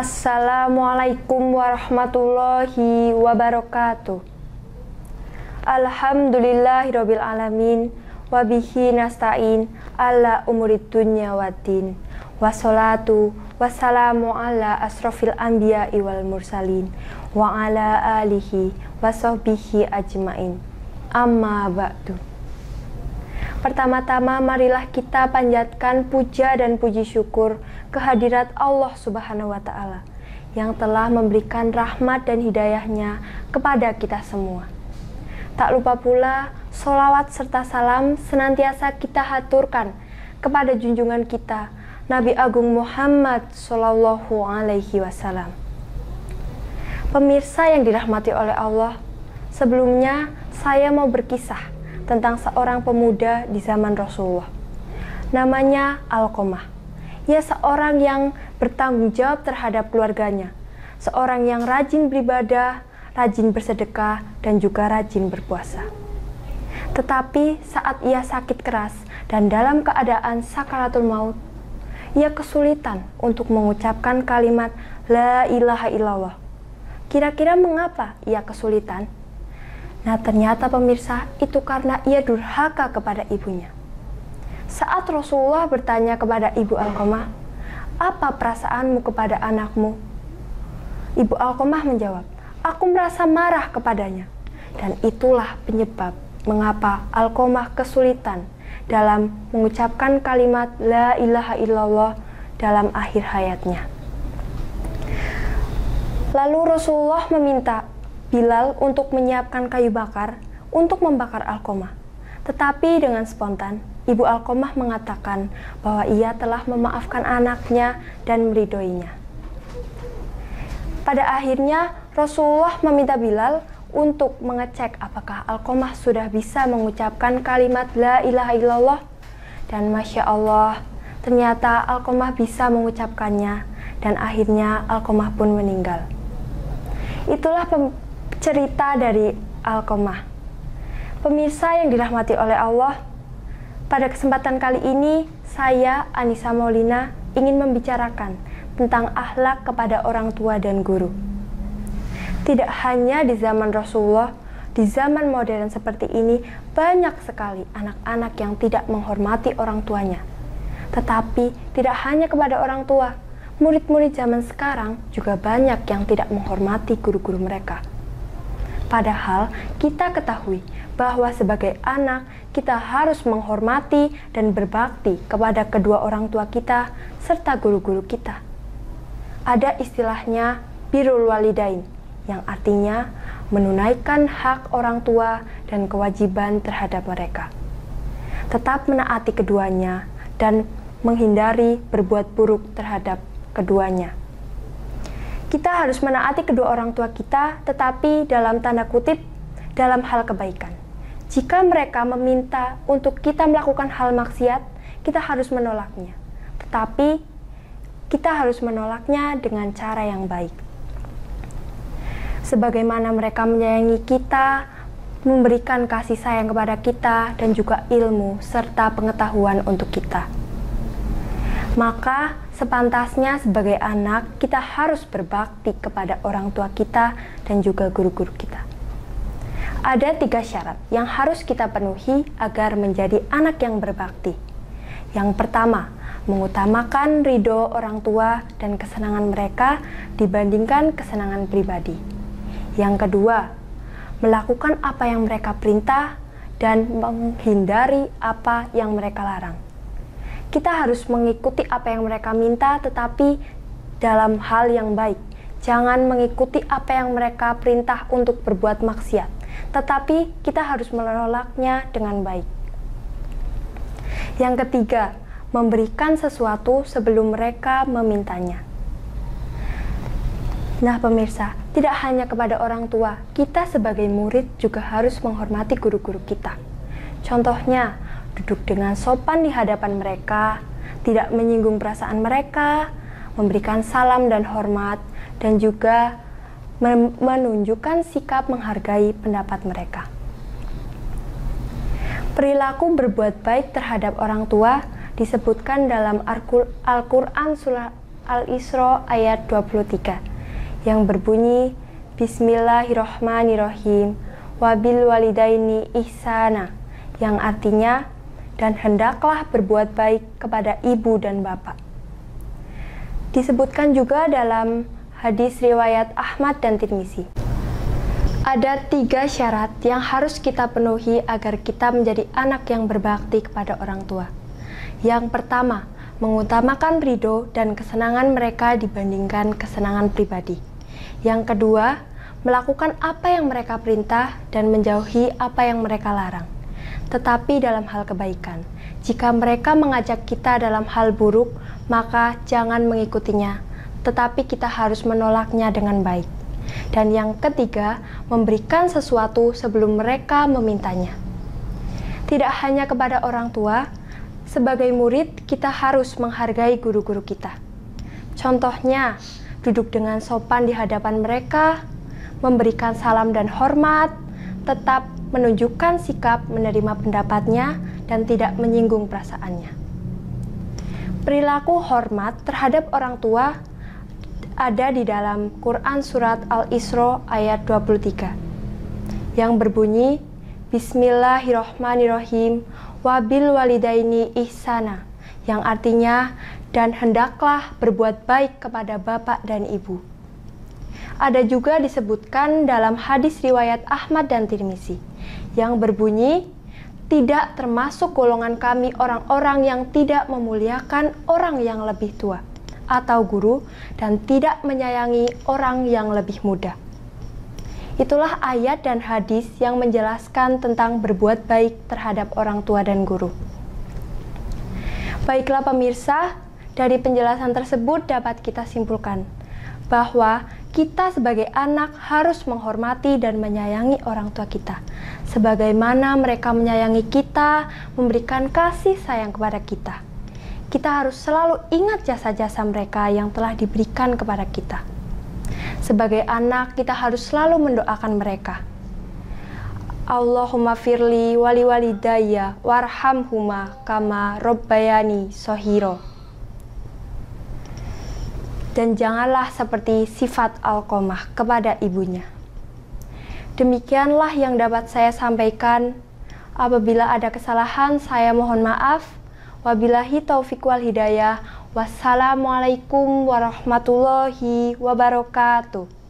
Assalamualaikum warahmatullahi wabarakatuh. Alhamdulillahirabbil alamin wa bihi nasta'in ala umurid dunya waddin. Wassalatu wassalamu ala asrofil anbiya'i wal mursalin wa ala alihi wa sahbihi ajmain. Amma ba'du. Pertama-tama marilah kita panjatkan puja dan puji syukur kehadirat Allah Subhanahu wa Ta'ala yang telah memberikan rahmat dan hidayahnya kepada kita semua. Tak lupa pula sholawat serta salam senantiasa kita haturkan kepada junjungan kita Nabi Agung Muhammad Sallallahu Alaihi Wasallam. Pemirsa yang dirahmati oleh Allah, sebelumnya saya mau berkisah tentang seorang pemuda di zaman Rasulullah. Namanya Alqamah. Ia seorang yang bertanggung jawab terhadap keluarganya, seorang yang rajin beribadah, rajin bersedekah, dan juga rajin berpuasa. Tetapi saat ia sakit keras dan dalam keadaan sakaratul maut, ia kesulitan untuk mengucapkan kalimat La ilaha illallah. Kira-kira mengapa ia kesulitan? Nah, ternyata pemirsa, itu karena ia durhaka kepada ibunya. Saat Rasulullah bertanya kepada ibu Alqamah, "Apa perasaanmu kepada anakmu?" Ibu Alqamah menjawab, "Aku merasa marah kepadanya." Dan itulah penyebab mengapa Alqamah kesulitan dalam mengucapkan kalimat La ilaha illallah dalam akhir hayatnya. Lalu Rasulullah meminta Bilal untuk menyiapkan kayu bakar untuk membakar Alqamah. Tetapi dengan spontan, ibu Alqamah mengatakan bahwa ia telah memaafkan anaknya dan meridhoinya. Pada akhirnya, Rasulullah meminta Bilal untuk mengecek apakah Alqamah sudah bisa mengucapkan kalimat La ilaha illallah. Dan Masya Allah, ternyata Alqamah bisa mengucapkannya dan akhirnya Alqamah pun meninggal. Itulah cerita dari Alqamah. Pemirsa yang dirahmati oleh Allah, pada kesempatan kali ini saya, Anissa Maulina, ingin membicarakan tentang akhlak kepada orang tua dan guru. Tidak hanya di zaman Rasulullah, di zaman modern seperti ini banyak sekali anak-anak yang tidak menghormati orang tuanya. Tetapi tidak hanya kepada orang tua, murid-murid zaman sekarang juga banyak yang tidak menghormati guru-guru mereka. Padahal kita ketahui bahwa sebagai anak kita harus menghormati dan berbakti kepada kedua orang tua kita serta guru-guru kita. Ada istilahnya birrul walidain yang artinya menunaikan hak orang tua dan kewajiban terhadap mereka. Tetap menaati keduanya dan menghindari berbuat buruk terhadap keduanya. Kita harus menaati kedua orang tua kita, tetapi dalam tanda kutip, dalam hal kebaikan. Jika mereka meminta untuk kita melakukan hal maksiat, kita harus menolaknya. Tetapi, kita harus menolaknya dengan cara yang baik. Sebagaimana mereka menyayangi kita, memberikan kasih sayang kepada kita, dan juga ilmu serta pengetahuan untuk kita. Maka sepantasnya sebagai anak kita harus berbakti kepada orang tua kita dan juga guru-guru kita. Ada 3 syarat yang harus kita penuhi agar menjadi anak yang berbakti. Yang pertama, mengutamakan ridho orang tua dan kesenangan mereka dibandingkan kesenangan pribadi. Yang kedua, melakukan apa yang mereka perintah dan menghindari apa yang mereka larang. Kita harus mengikuti apa yang mereka minta, tetapi dalam hal yang baik. Jangan mengikuti apa yang mereka perintah untuk berbuat maksiat, tetapi kita harus menolaknya dengan baik. Yang ketiga, memberikan sesuatu sebelum mereka memintanya. Nah pemirsa, tidak hanya kepada orang tua, kita sebagai murid juga harus menghormati guru-guru kita. Contohnya, duduk dengan sopan di hadapan mereka, tidak menyinggung perasaan mereka, memberikan salam dan hormat, dan juga menunjukkan sikap menghargai pendapat mereka. Perilaku berbuat baik terhadap orang tua disebutkan dalam Al-Quran Al-Isra ayat 23 yang berbunyi Bismillahirrohmanirrohim wabil walidaini ihsana, yang artinya dan hendaklah berbuat baik kepada ibu dan bapak. Disebutkan juga dalam hadis riwayat Ahmad dan Tirmizi. Ada 3 syarat yang harus kita penuhi agar kita menjadi anak yang berbakti kepada orang tua. Yang pertama, mengutamakan ridho dan kesenangan mereka dibandingkan kesenangan pribadi. Yang kedua, melakukan apa yang mereka perintah dan menjauhi apa yang mereka larang, tetapi dalam hal kebaikan. Jika mereka mengajak kita dalam hal buruk, maka jangan mengikutinya, tetapi kita harus menolaknya dengan baik. Dan yang ketiga, memberikan sesuatu sebelum mereka memintanya. Tidak hanya kepada orang tua, sebagai murid kita harus menghargai guru-guru kita. Contohnya, duduk dengan sopan di hadapan mereka, memberikan salam dan hormat, tetap menunjukkan sikap menerima pendapatnya dan tidak menyinggung perasaannya. Perilaku hormat terhadap orang tua ada di dalam Quran surat Al-Isra ayat 23 yang berbunyi Bismillahirrohmanirrohim wabil walidaini ihsana, yang artinya dan hendaklah berbuat baik kepada bapak dan ibu. Ada juga disebutkan dalam hadis riwayat Ahmad dan Tirmizi yang berbunyi tidak termasuk golongan kami orang-orang yang tidak memuliakan orang yang lebih tua atau guru dan tidak menyayangi orang yang lebih muda. Itulah ayat dan hadis yang menjelaskan tentang berbuat baik terhadap orang tua dan guru. Baiklah pemirsa, dari penjelasan tersebut dapat kita simpulkan bahwa kita sebagai anak harus menghormati dan menyayangi orang tua kita, sebagaimana mereka menyayangi kita, memberikan kasih sayang kepada kita. Kita harus selalu ingat jasa-jasa mereka yang telah diberikan kepada kita. Sebagai anak, kita harus selalu mendoakan mereka. Allahumma firli wali walidayya warhamhuma kama robbayani shohiro. Dan janganlah seperti sifat Alqomah kepada ibunya. Demikianlah yang dapat saya sampaikan. Apabila ada kesalahan, saya mohon maaf. Wabillahi taufiq wal hidayah. Wassalamualaikum warahmatullahi wabarakatuh.